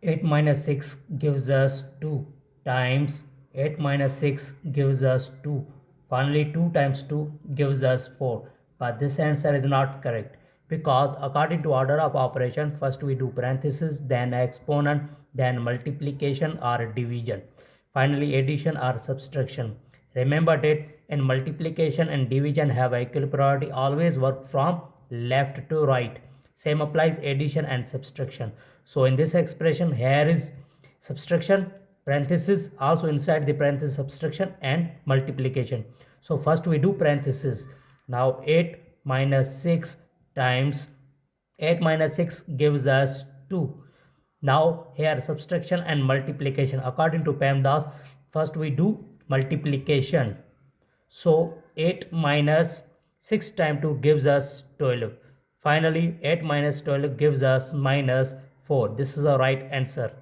8 minus 6 gives us 2 times 8 minus 6 gives us 2. Finally 2 times 2 gives us 4. But this answer is not correct because according to order of operation, first we do parenthesis, then exponent, then multiplication or division, finally addition or subtraction. Remember that in multiplication and division have equal priority, always work from left to right. Same applies addition and subtraction. So in this expression, here is subtraction, parenthesis, also inside the parenthesis subtraction and multiplication. So first we do parenthesis. Now 8 minus 6 times 8 minus 6 gives us 2. Now here subtraction and multiplication. According to PEMDAS, first we do multiplication. So 8 minus 6 times 2 gives us 12. Finally 8 minus 12 gives us minus 4. This is the right answer.